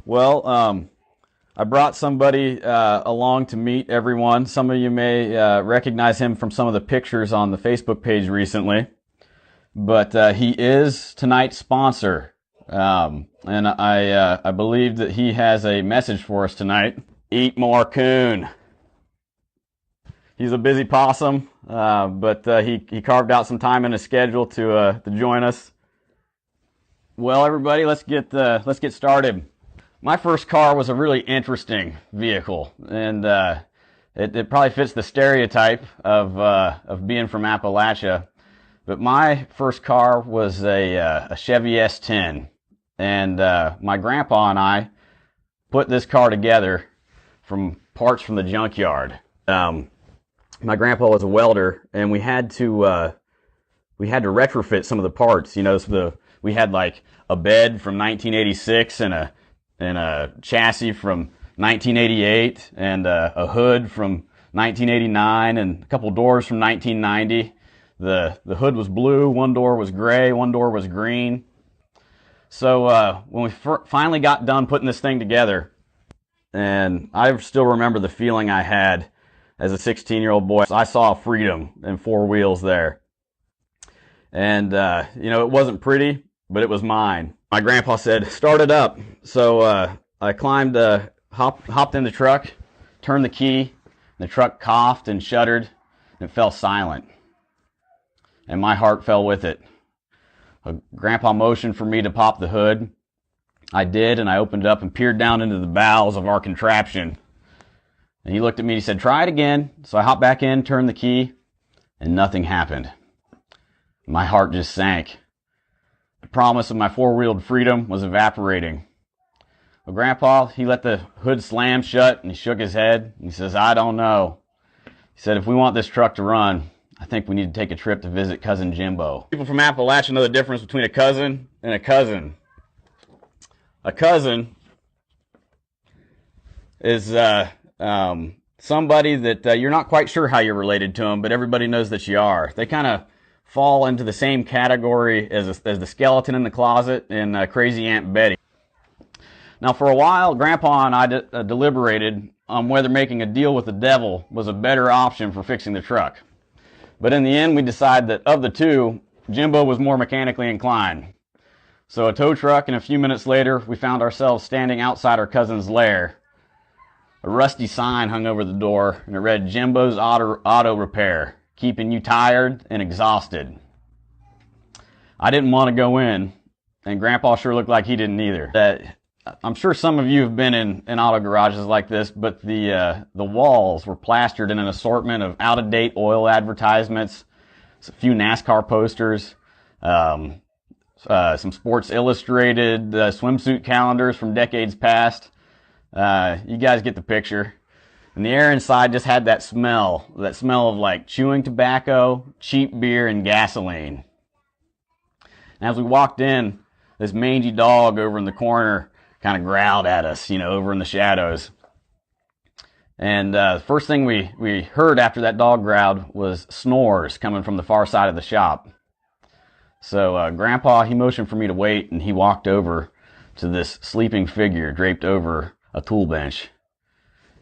Well, I brought somebody along to meet everyone. Some of you may recognize him from some of the pictures on the Facebook page recently, but he is tonight's sponsor, and I believe that he has a message for us tonight. Eat more coon. He's a busy possum, but he carved out some time in his schedule to join us. Well, everybody, let's get started. My first car was a really interesting vehicle, and it probably fits the stereotype of being from Appalachia. But my first car was a Chevy S10, and my grandpa and I put this car together from parts from the junkyard. My grandpa was a welder, and we had to retrofit some of the parts. You know, we had like a bed from 1986 and a chassis from 1988 and a hood from 1989 and a couple doors from 1990. The hood was blue, one door was gray, one door was green. So when we finally got done putting this thing together, and I still remember the feeling I had as a 16-year-old boy. I saw freedom and four wheels there. And, it wasn't pretty, but it was mine. My grandpa said, start it up. So I climbed, hopped in the truck, turned the key, and the truck coughed and shuddered and fell silent. And my heart fell with it. Grandpa motioned for me to pop the hood. I did, and I opened it up and peered down into the bowels of our contraption. And he looked at me and he said, try it again. So I hopped back in, turned the key, and nothing happened. My heart just sank. The promise of my four-wheeled freedom was evaporating. Well, Grandpa, he let the hood slam shut, and he shook his head. And he says, I don't know. He said, if we want this truck to run, I think we need to take a trip to visit Cousin Jimbo. People from Appalachia know the difference between a cousin and a cousin. A cousin is somebody that you're not quite sure how you're related to them, but everybody knows that you are. They kind of fall into the same category as the skeleton in the closet in Crazy Aunt Betty. Now, for a while, Grandpa and I deliberated on whether making a deal with the devil was a better option for fixing the truck. But in the end, we decided that of the two, Jimbo was more mechanically inclined. So a tow truck, and a few minutes later, we found ourselves standing outside our cousin's lair. A rusty sign hung over the door, and it read, Jimbo's Auto Repair, keeping you tired and exhausted. I didn't want to go in, and Grandpa sure looked like he didn't either. I'm sure some of you have been in auto garages like this, but the walls were plastered in an assortment of out-of-date oil advertisements, a few NASCAR posters, some Sports Illustrated swimsuit calendars from decades past. You guys get the picture. And the air inside just had that smell of like chewing tobacco, cheap beer, and gasoline. And as we walked in, this mangy dog over in the corner kind of growled at us, over in the shadows. And the first thing we heard after that dog growled was snores coming from the far side of the shop. So Grandpa, he motioned for me to wait, and he walked over to this sleeping figure draped over a tool bench.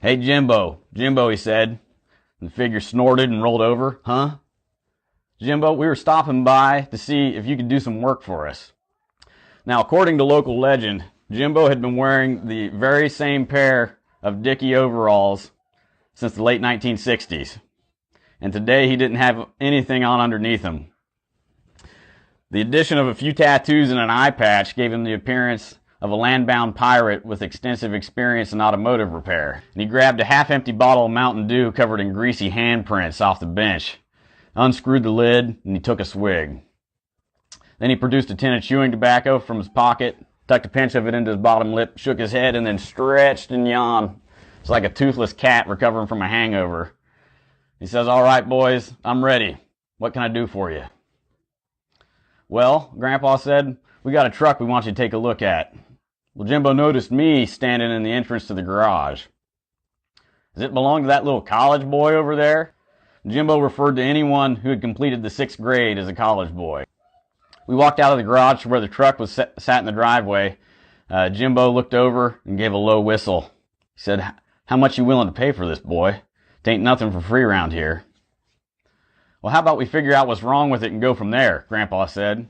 Hey, Jimbo, he said. And the figure snorted and rolled over. Huh? Jimbo, we were stopping by to see if you could do some work for us. Now, according to local legend, Jimbo had been wearing the very same pair of Dickie overalls since the late 1960s. And today he didn't have anything on underneath him. The addition of a few tattoos and an eye patch gave him the appearance of a land-bound pirate with extensive experience in automotive repair. And he grabbed a half-empty bottle of Mountain Dew covered in greasy handprints off the bench, unscrewed the lid, and he took a swig. Then he produced a tin of chewing tobacco from his pocket, tucked a pinch of it into his bottom lip, shook his head, and then stretched and yawned. It's like a toothless cat recovering from a hangover. He says, all right, boys, I'm ready. What can I do for you? Well, Grandpa said, we got a truck we want you to take a look at. Well, Jimbo noticed me standing in the entrance to the garage. Does it belong to that little college boy over there? Jimbo referred to anyone who had completed the 6th grade as a college boy. We walked out of the garage to where the truck was sat in the driveway, Jimbo looked over and gave a low whistle. He said, "How much you willing to pay for this, boy? Tain't nothing for free around here." "Well, how about we figure out what's wrong with it and go from there?" Grandpa said.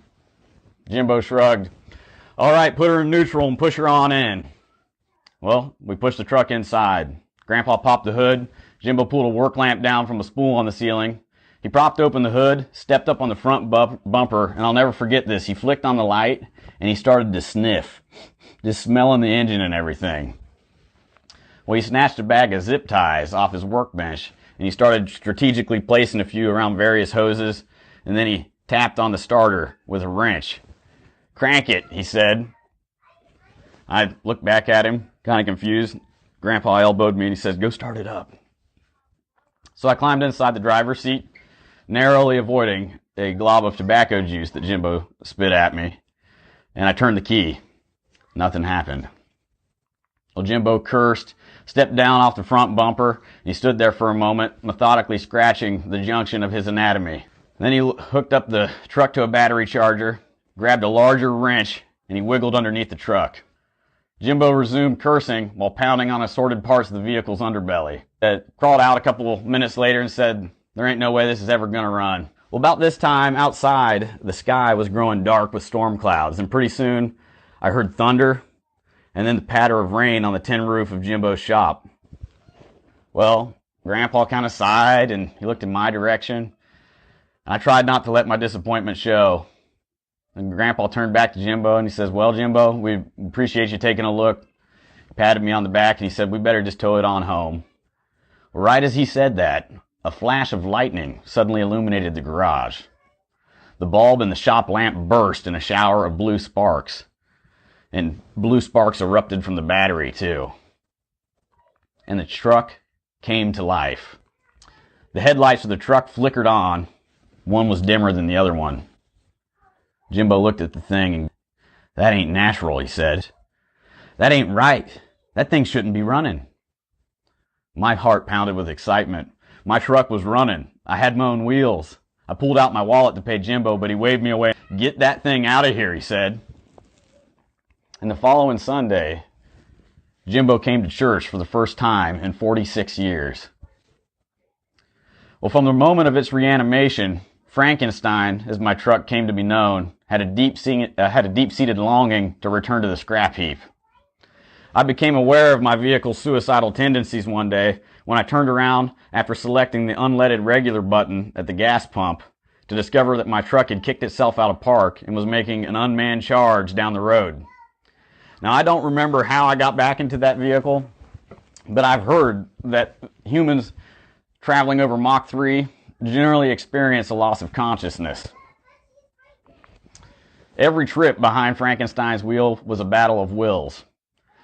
Jimbo shrugged. "All right, put her in neutral and push her on in." Well, we pushed the truck inside. Grandpa popped the hood. Jimbo pulled a work lamp down from a spool on the ceiling. He propped open the hood, stepped up on the front bumper, and I'll never forget this. He flicked on the light, and he started to sniff, just smelling the engine and everything. Well, he snatched a bag of zip ties off his workbench, and he started strategically placing a few around various hoses, and then he tapped on the starter with a wrench. "Crank it," he said. I looked back at him, kind of confused. Grandpa elbowed me and he said, "Go start it up." So I climbed inside the driver's seat, narrowly avoiding a glob of tobacco juice that Jimbo spit at me, and I turned the key. Nothing happened. Well, Jimbo cursed, stepped down off the front bumper, and he stood there for a moment, methodically scratching the junction of his anatomy. Then he hooked up the truck to a battery charger, grabbed a larger wrench, and he wiggled underneath the truck. Jimbo resumed cursing while pounding on assorted parts of the vehicle's underbelly. Crawled out a couple of minutes later and said, "There ain't no way this is ever gonna run." Well, about this time, outside, the sky was growing dark with storm clouds, and pretty soon I heard thunder and then the patter of rain on the tin roof of Jimbo's shop. Well, Grandpa kind of sighed and he looked in my direction. I tried not to let my disappointment show. And Grandpa turned back to Jimbo and he says, "Well, Jimbo, we appreciate you taking a look." He patted me on the back and he said, "We better just tow it on home." Right as he said that, a flash of lightning suddenly illuminated the garage. The bulb in the shop lamp burst in a shower of blue sparks. And blue sparks erupted from the battery, too. And the truck came to life. The headlights of the truck flickered on. One was dimmer than the other one. Jimbo looked at the thing and, "That ain't natural," he said. "That ain't right. That thing shouldn't be running." My heart pounded with excitement. My truck was running. I had my own wheels. I pulled out my wallet to pay Jimbo, but he waved me away. "Get that thing out of here," he said. And the following Sunday, Jimbo came to church for the first time in 46 years. Well, from the moment of its reanimation, Frankenstein, as my truck came to be known, had a deep-seated longing to return to the scrap heap. I became aware of my vehicle's suicidal tendencies one day when I turned around after selecting the unleaded regular button at the gas pump to discover that my truck had kicked itself out of park and was making an unmanned charge down the road. Now, I don't remember how I got back into that vehicle, but I've heard that humans traveling over Mach 3 generally experience a loss of consciousness. Every trip behind Frankenstein's wheel was a battle of wills.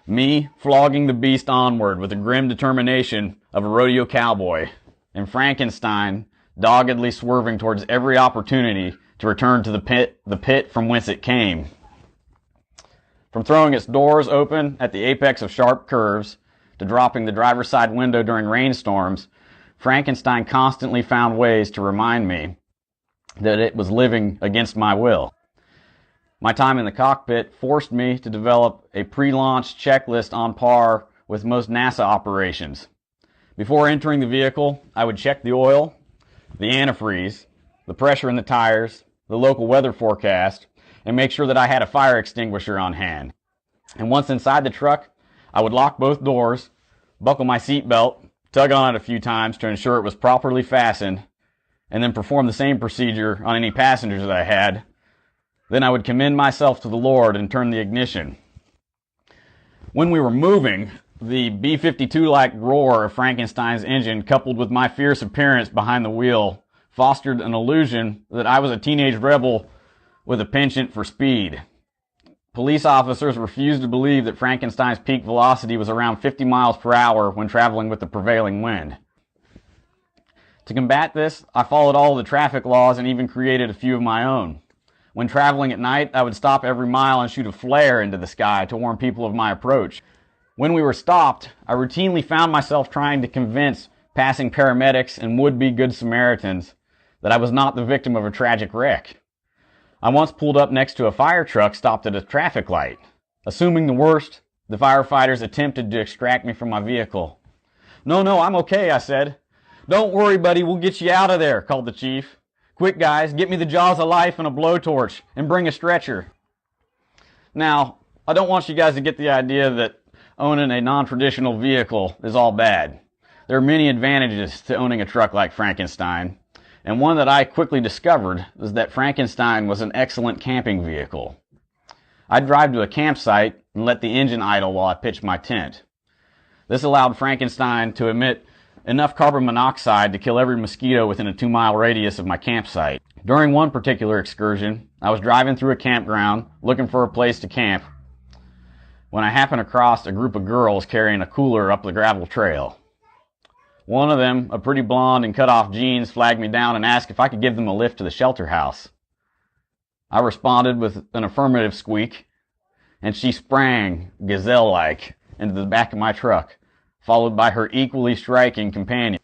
Me flogging the beast onward with the grim determination of a rodeo cowboy, and Frankenstein doggedly swerving towards every opportunity to return to the pit from whence it came. From throwing its doors open at the apex of sharp curves to dropping the driver's side window during rainstorms, Frankenstein constantly found ways to remind me that it was living against my will. My time in the cockpit forced me to develop a pre-launch checklist on par with most NASA operations. Before entering the vehicle, I would check the oil, the antifreeze, the pressure in the tires, the local weather forecast, and make sure that I had a fire extinguisher on hand. And once inside the truck, I would lock both doors, buckle my seatbelt, tug on it a few times to ensure it was properly fastened, and then perform the same procedure on any passengers that I had. Then I would commend myself to the Lord and turn the ignition. When we were moving, the B-52-like roar of Frankenstein's engine, coupled with my fierce appearance behind the wheel, fostered an illusion that I was a teenage rebel with a penchant for speed. Police officers refused to believe that Frankenstein's peak velocity was around 50 miles per hour when traveling with the prevailing wind. To combat this, I followed all of the traffic laws and even created a few of my own. When traveling at night, I would stop every mile and shoot a flare into the sky to warn people of my approach. When we were stopped, I routinely found myself trying to convince passing paramedics and would-be Good Samaritans that I was not the victim of a tragic wreck. I once pulled up next to a fire truck stopped at a traffic light. Assuming the worst, the firefighters attempted to extract me from my vehicle. No, I'm okay, I said. Don't worry, buddy, we'll get you out of there, called the chief. Quick, guys, get me the jaws of life and a blowtorch, and bring a stretcher. Now, I don't want you guys to get the idea that owning a non-traditional vehicle is all bad. There are many advantages to owning a truck like Frankenstein, and one that I quickly discovered was that Frankenstein was an excellent camping vehicle. I'd drive to a campsite and let the engine idle while I pitched my tent. This allowed Frankenstein to emit enough carbon monoxide to kill every mosquito within a 2-mile radius of my campsite. During one particular excursion, I was driving through a campground looking for a place to camp when I happened across a group of girls carrying a cooler up the gravel trail. One of them, a pretty blonde in cut-off jeans, flagged me down and asked if I could give them a lift to the shelter house. I responded with an affirmative squeak, and she sprang, gazelle-like, into the back of my truck, followed by her equally striking companion.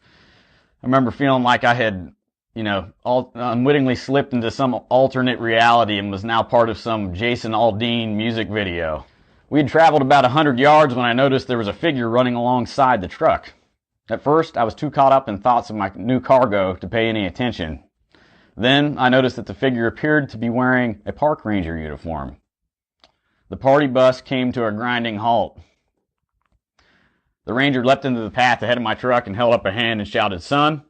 I remember feeling like I had, unwittingly slipped into some alternate reality and was now part of some Jason Aldean music video. We had traveled about 100 yards when I noticed there was a figure running alongside the truck. At first, I was too caught up in thoughts of my new cargo to pay any attention. Then, I noticed that the figure appeared to be wearing a park ranger uniform. The party bus came to a grinding halt. The ranger leapt into the path ahead of my truck and held up a hand and shouted, "Son,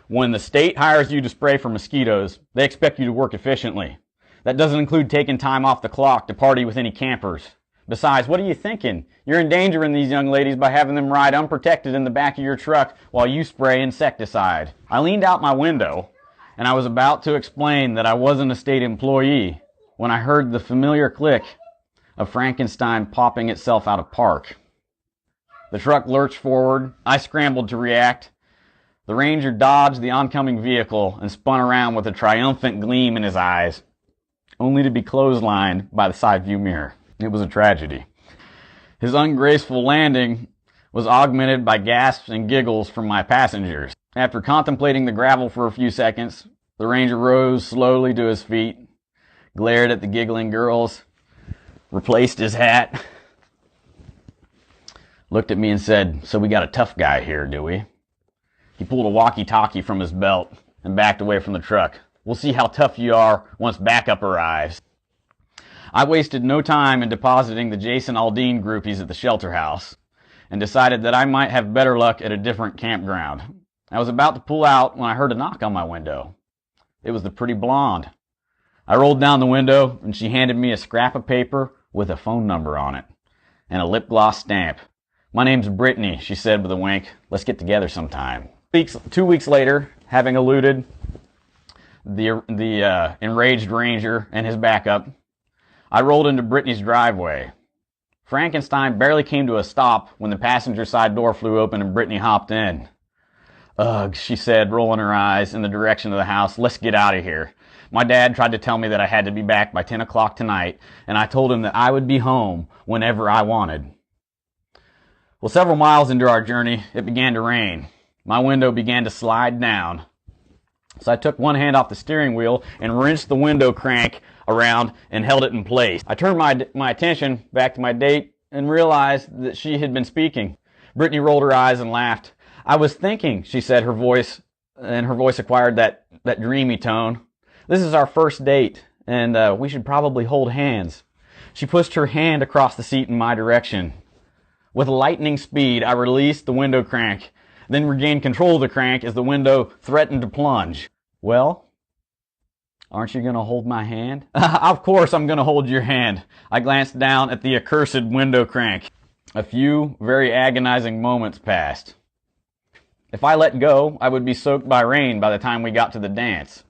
when the state hires you to spray for mosquitoes, they expect you to work efficiently. That doesn't include taking time off the clock to party with any campers. Besides, what are you thinking? You're endangering these young ladies by having them ride unprotected in the back of your truck while you spray insecticide." I leaned out my window, and I was about to explain that I wasn't a state employee when I heard the familiar click of Frankenstein popping itself out of park. The truck lurched forward. I scrambled to react. The ranger dodged the oncoming vehicle and spun around with a triumphant gleam in his eyes, only to be clotheslined by the side view mirror. It was a tragedy. His ungraceful landing was augmented by gasps and giggles from my passengers. After contemplating the gravel for a few seconds, the ranger rose slowly to his feet, glared at the giggling girls, replaced his hat, looked at me and said, "So we got a tough guy here, do we?" He pulled a walkie-talkie from his belt and backed away from the truck. "We'll see how tough you are once backup arrives." I wasted no time in depositing the Jason Aldean groupies at the shelter house and decided that I might have better luck at a different campground. I was about to pull out when I heard a knock on my window. It was the pretty blonde. I rolled down the window and she handed me a scrap of paper with a phone number on it and a lip gloss stamp. "My name's Brittany," she said with a wink. "Let's get together sometime." 2 weeks later, having eluded the enraged ranger and his backup, I rolled into Brittany's driveway. Frankenstein barely came to a stop when the passenger side door flew open and Brittany hopped in. "Ugh," she said, rolling her eyes in the direction of the house. "Let's get out of here. My dad tried to tell me that I had to be back by 10 o'clock tonight, and I told him that I would be home whenever I wanted." Well, several miles into our journey, it began to rain. My window began to slide down. So I took one hand off the steering wheel and wrenched the window crank around and held it in place. I turned my attention back to my date and realized that she had been speaking. Brittany rolled her eyes and laughed. "I was thinking," she said, her voice acquired that dreamy tone. "This is our first date, and we should probably hold hands." She pushed her hand across the seat in my direction. With lightning speed, I released the window crank, then regained control of the crank as the window threatened to plunge. "Well, aren't you going to hold my hand?" "Of course I'm going to hold your hand." I glanced down at the accursed window crank. A few very agonizing moments passed. If I let go, I would be soaked by rain by the time we got to the dance.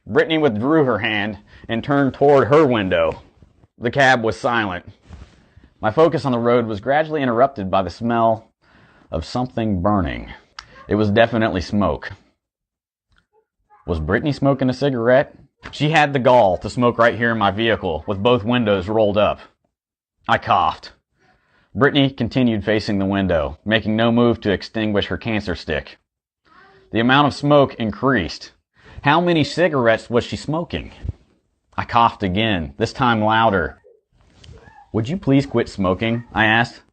Brittany withdrew her hand and turned toward her window. The cab was silent. My focus on the road was gradually interrupted by the smell of something burning. It was definitely smoke. Was Brittany smoking a cigarette? She had the gall to smoke right here in my vehicle, with both windows rolled up. I coughed. Brittany continued facing the window, making no move to extinguish her cancer stick. The amount of smoke increased. How many cigarettes was she smoking? I coughed again, this time louder. "Would you please quit smoking?" I asked.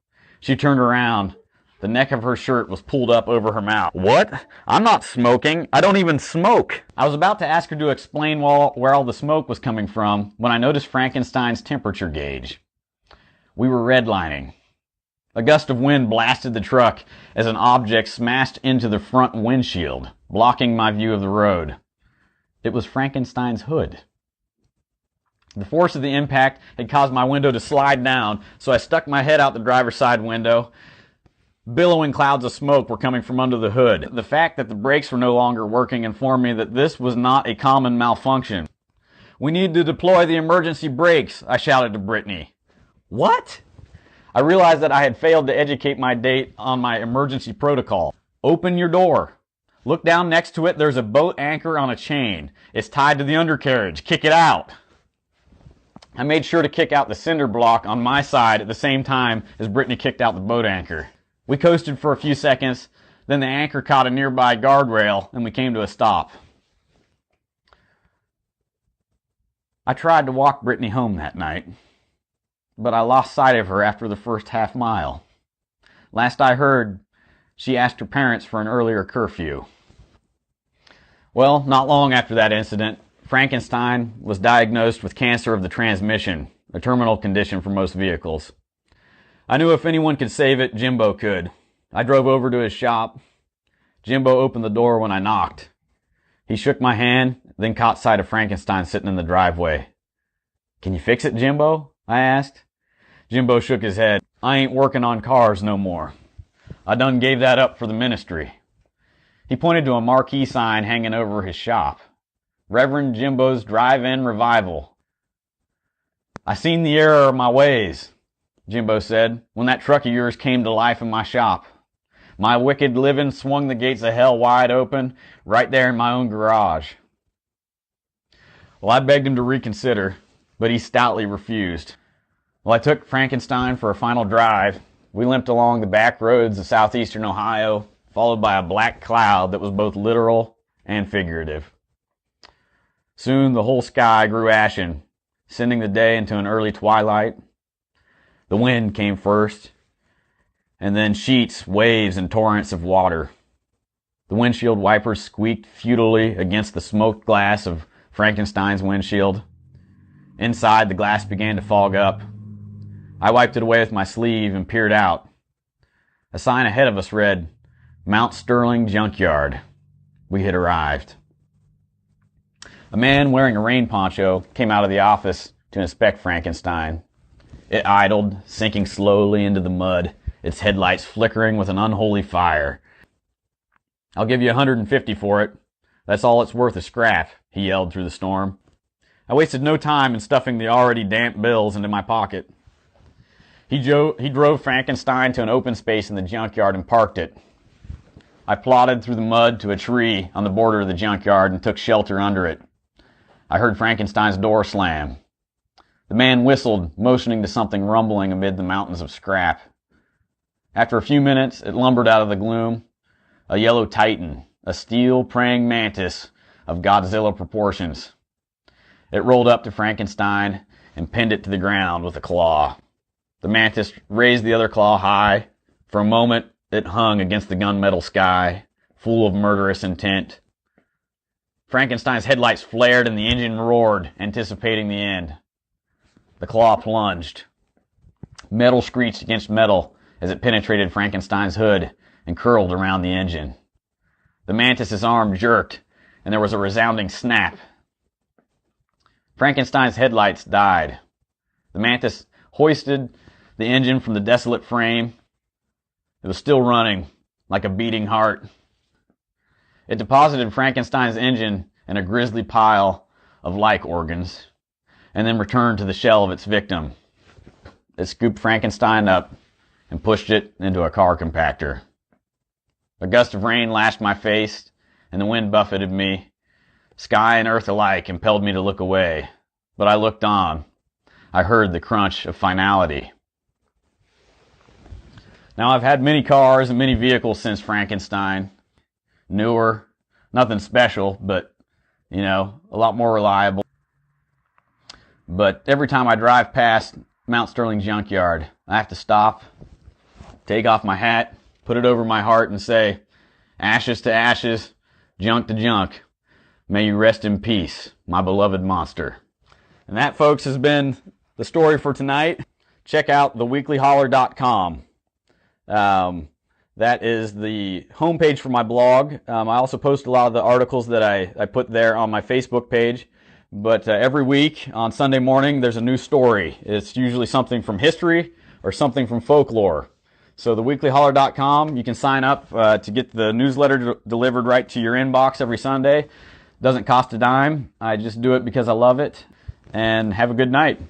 She turned around. The neck of her shirt was pulled up over her mouth. "What? I'm not smoking. I don't even smoke." I was about to ask her to explain where all the smoke was coming from when I noticed Frankenstein's temperature gauge. We were redlining. A gust of wind blasted the truck as an object smashed into the front windshield, blocking my view of the road. It was Frankenstein's hood. The force of the impact had caused my window to slide down, so I stuck my head out the driver's side window. Billowing clouds of smoke were coming from under the hood. The fact that the brakes were no longer working informed me that this was not a common malfunction. "We need to deploy the emergency brakes," I shouted to Brittany. "What?" I realized that I had failed to educate my date on my emergency protocol. "Open your door. Look down next to it. There's a boat anchor on a chain. It's tied to the undercarriage. Kick it out." I made sure to kick out the cinder block on my side at the same time as Brittany kicked out the boat anchor. We coasted for a few seconds, then the anchor caught a nearby guardrail and we came to a stop. I tried to walk Brittany home that night, but I lost sight of her after the first half mile. Last I heard, she asked her parents for an earlier curfew. Well, not long after that incident, Frankenstein was diagnosed with cancer of the transmission, a terminal condition for most vehicles. I knew if anyone could save it, Jimbo could. I drove over to his shop. Jimbo opened the door when I knocked. He shook my hand, then caught sight of Frankenstein sitting in the driveway. "Can you fix it, Jimbo?" I asked. Jimbo shook his head. "I ain't working on cars no more. I done gave that up for the ministry." He pointed to a marquee sign hanging over his shop. "Reverend Jimbo's Drive-In Revival." "I seen the error of my ways," Jimbo said, "when that truck of yours came to life in my shop. My wicked living swung the gates of hell wide open right there in my own garage." Well, I begged him to reconsider, but he stoutly refused. Well, I took Frankenstein for a final drive. We limped along the back roads of southeastern Ohio, followed by a black cloud that was both literal and figurative. Soon the whole sky grew ashen, sending the day into an early twilight. The wind came first, and then sheets, waves, and torrents of water. The windshield wipers squeaked futilely against the smoked glass of Frankenstein's windshield. Inside, the glass began to fog up. I wiped it away with my sleeve and peered out. A sign ahead of us read, "Mount Sterling Junkyard." We had arrived. A man wearing a rain poncho came out of the office to inspect Frankenstein. It idled, sinking slowly into the mud, its headlights flickering with an unholy fire. "I'll give you $150 for it. That's all it's worth of scrap," he yelled through the storm. I wasted no time in stuffing the already damp bills into my pocket. He drove Frankenstein to an open space in the junkyard and parked it. I plodded through the mud to a tree on the border of the junkyard and took shelter under it. I heard Frankenstein's door slam. The man whistled, motioning to something rumbling amid the mountains of scrap. After a few minutes, it lumbered out of the gloom. A yellow titan, a steel praying mantis of Godzilla proportions. It rolled up to Frankenstein and pinned it to the ground with a claw. The mantis raised the other claw high. For a moment, it hung against the gunmetal sky, full of murderous intent. Frankenstein's headlights flared and the engine roared, anticipating the end. The claw plunged. Metal screeched against metal as it penetrated Frankenstein's hood and curled around the engine. The mantis's arm jerked, and there was a resounding snap. Frankenstein's headlights died. The mantis hoisted the engine from the desolate frame. It was still running, like a beating heart. It deposited Frankenstein's engine in a grisly pile of like organs, and then returned to the shell of its victim. It scooped Frankenstein up and pushed it into a car compactor. A gust of rain lashed my face, and the wind buffeted me. Sky and earth alike impelled me to look away, but I looked on. I heard the crunch of finality. Now, I've had many cars and many vehicles since Frankenstein. Newer, nothing special, but, a lot more reliable. But every time I drive past Mount Sterling junkyard, I have to stop, take off my hat, put it over my heart, and say, ashes to ashes, junk to junk. May you rest in peace, my beloved monster. And that, folks, has been the story for tonight. Check out theweeklyholler.com. That is the homepage for my blog. I also post a lot of the articles that I put there on my Facebook page. But every week on Sunday morning, there's a new story. It's usually something from history or something from folklore. So theweeklyholler.com, you can sign up to get the newsletter delivered right to your inbox every Sunday. Doesn't cost a dime. I just do it because I love it. And have a good night.